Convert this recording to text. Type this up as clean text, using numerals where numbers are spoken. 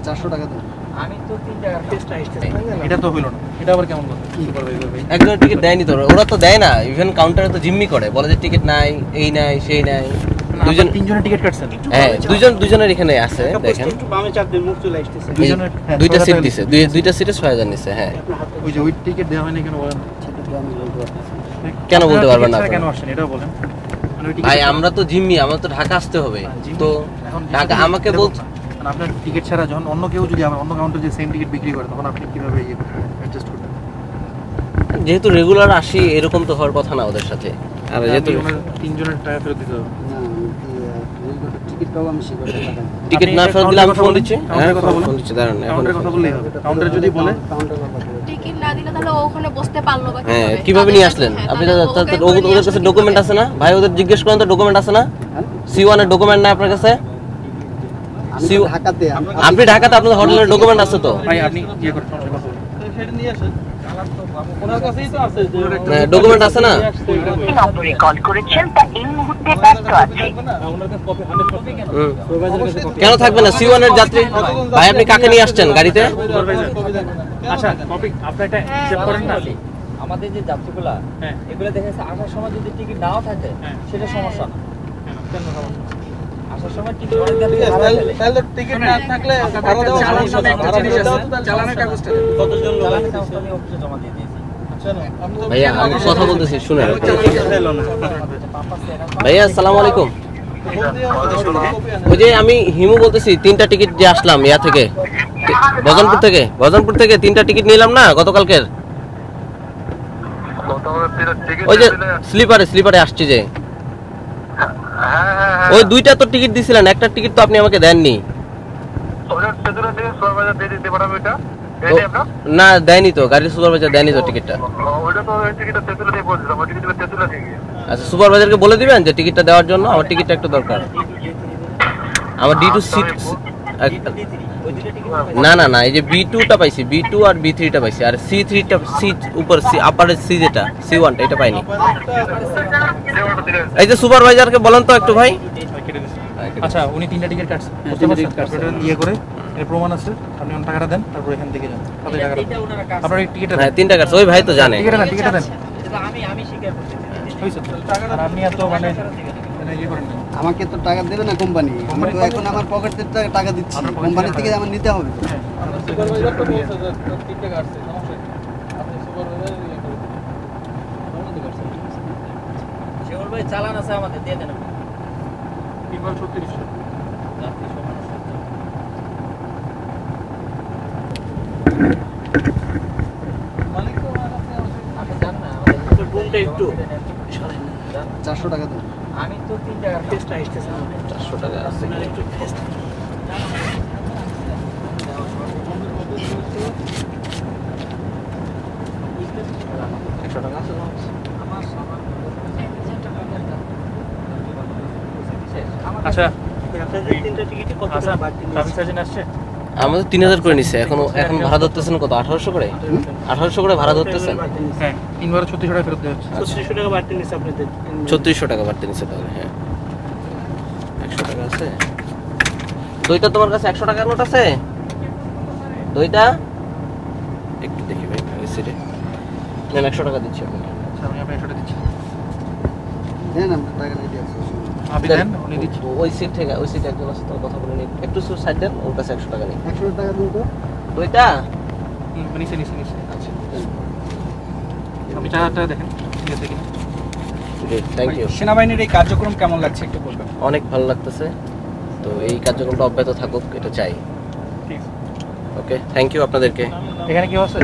400 টাকা দেন। আমি তো 3 টাকার টেস্ট আসছে। এটা তো হলো না, এটা আবার কেমন কথা সুপারভাইজার ভাই? একজন টিকিট দেয়নি তো, ওরা তো দেয় না, ইভেন কাউন্টারে তো জিম্মি করে, বলে যে টিকিট নাই, এই নাই সেই নাই। দুইজন তিনজনের টিকিট কাটছেন? হ্যাঁ, দুইজনের এখানে আছে দেখেন। একটু বামে চাপ দেন, মুখ চলে আসতেছে। দুইজনের দুইটা সিট দিছে, দুইটা সিটে 6000 নিছে। হ্যাঁ, ওই যে ওই টিকিট দেওয়া হয়নি কেন বলেন? কেন বলতে পারবেন না? কেন আসেন এটা বলেন। ভাই আমরা তো জিম্মি, আমরা তো ঢাকা আসতে হবে, তো ঢাকা আমাকে বলছে আপনার টিকিট ছাড়া যখন অন্য কেউ যদি অন্য কাউন্টারে যে সেম টিকিট বিক্রি করে তখন আপনি কিভাবে অ্যাডজাস্ট করবেন? যেহেতু রেগুলার আসি, এরকম তো হওয়ার কথা না ওদের সাথে। আর যেহেতু তিনজনের টাকা ফেরত দিতে হবে। না, টিকিট পাবো আমি সেটা টাকা। টিকিট না ফেরত দিলে আমি ফোন দিচ্ছি। হ্যাঁ, কথা ফোন দিচ্ছি, দাঁড়ান। এখন কাউন্টারে কথা বললেই হবে। কাউন্টারে যদি বলে টিকিট না দিলে তাহলে ওখানে বসতে পারলো বা হ্যাঁ, কিভাবে নিয়ে আসলেন আপনি? ওদের কাছে ডকুমেন্ট আছে না ভাই? ওদের জিজ্ঞেস করেন তো, ডকুমেন্ট আছে না? C1 এর ডকুমেন্ট না আপনার কাছে? ঢাকাতে আপনি ঢাকাতে, আপনাদের হোটেলের ডকুমেন্ট আছে তো? ভাই আপনি ইয়ে করেন, কথা বলুন। সেটা নিয়ে আসেন। ওনার কাছেই তো আছে যে ডকুমেন্ট আছে না? নম্বরে কল করেছেন তা এই মুহূর্তে ব্যস্ত আছে। ওনার কাছে কপি 100 কপি। কেন থাকবে না? C1 এর যাত্রী ভাই, আপনি কাকে নিয়ে আসছেন গাড়িতে? আচ্ছা কপি আপনি একটা চেক করেন না? আমাদের যে যাত্রীগুলা এগুলা দেখে আসার সময় যদি টিকিট নাও থাকে সেটা সমস্যা না। কেন সমস্যা? আসার সময় টিকিট অনেক যাত্রী হারায় ফেলে। তাহলে টিকিট না থাকলে ভাড়া দেওয়া সমস্যা না। ভাড়া দিয়ে দাও তো, চালানের কাগজটা কতজন লোক চালানের কাগজটা আমি অফিসে জমা দিয়ে দিয়েছি। ভাইয়া আমি কথা বলতেছি, শুনেন। ভাইয়া আসসালামু আলাইকুম। ওই যে আমি হিমু বলতেছি, 3টা টিকিট যে আসলাম ইয়া থেকে, ভজনপুর থেকে 3টা টিকিট নিলাম না গতকালকের। ওই যে স্লিপারে আসছি যে, ওই 2টা তো টিকিট দিছিলেন, একটা টিকিট তো আপনি আমাকে দেননি। না দেয়নি তো, গাড়ির সুপারভাইজার দেয়নি তো টিকিটটা। আচ্ছা, সুপারভাইজারকে বলে দিবেন যে টিকিটটা দেওয়ার জন্য, আমার টিকিটটা একটু দরকার। আমার D2 সিট না, এই যে B2টা পাইছি, B2 আর B3টা পাইছি, আর C3টা সিট উপর আপারের C যেটা C1 এটা পাইনি। এই যে সুপারভাইজারকে বলেন তো একটু ভাই। আচ্ছা উনি 3টা টিকিট কাটছেন, বুঝতে পারছেন? ইয়ে করে এর প্রমাণ আছে, আপনি ওনার টাকাটা দেন, তারপর এখান থেকে যান। কত টাকা আপনার এই টিকিটটা? হ্যাঁ 3টা কাটছে, ওই ভাই তো জানে। টিকিটটা দেন। আমি স্বীকার করতে হইছে তো। আর আপনি এত মানে ইয়ে করেন না। আমাকে তো টাকা দেবে না কোম্পানি, আমি তো এখন আমার পকেট থেকে টাকা দিচ্ছি, কোম্পানি থেকে আমার নিতে হবে। সুপারভাইজার তো বলছে যে 3 টাকা আসছে, সমস্যা কি? আপনি সুপারভাইজার ইয়ে করে দিন। কোম্পানি কাটছে। শিওর ভাই চালান আছে আমাদের দিয়ে দেন। 336 যাত্রী সমান মালিক তো আমার কাছে আছে। আপনি জান না আমাদের রুমটা একটু 400 টাকা দেন। আমি তো 3 টাকার টেস্ট আসছে। 400 টাকা আছে। একটু টেস্ট 100 টাকা আছে। আচ্ছা আপনাদের 3টা টিকিটে কত টাকা বাড়তি সার্ভিস চার্জ আসছে? আমাদের 3000 করে নিছে, এখন ভাড়া ধরতেছেন কত? 1800 করে 1800 করে ভাড়া ধরতেছেন। হ্যাঁ 3 বার 3600 টাকা ফেরত দেওয়া হচ্ছে। 3600 টাকা বাড়তি নিছে আপনাদের। 3600 টাকা বাড়তে নিছে তাহলে। হ্যাঁ 100 টাকা আছে। দইটা তোমার কাছে 100 টাকার নোট আছে? দইটা একটু দেখি ভাই, এই সিটে নেন, 100 টাকা দিচ্ছি আপনাকে। আচ্ছা আমি আপনাকে 100 টাকা দিচ্ছি। দেন আমরা টাকা নিয়ে দিচ্ছি। আপনি দেন, উনি দিচ্ছি। ওই সিট থেকে, ওই সিটে একজন আছে, তোর কথা বলে নিই, একটু সাইড দেন, ওর কাছে 100 টাকা নেই। 100 টাকা দিন তো। দইটা নিচে আচ্ছা, আপনি 4000 টাকা দেখেন ঠিক আছে কিনা। Thank you. সেনাবাহিনীর এই কার্যক্রম কেমন লাগছে একটু বলবেন? অনেক ভালো লাগতেছে, তো এই কার্যক্রমটা অব্যাহত থাকুক, এটা চাই। ঠিক আছে। ওকে, থ্যাংক ইউ আপনাদেরকে। এখানে কি আছে?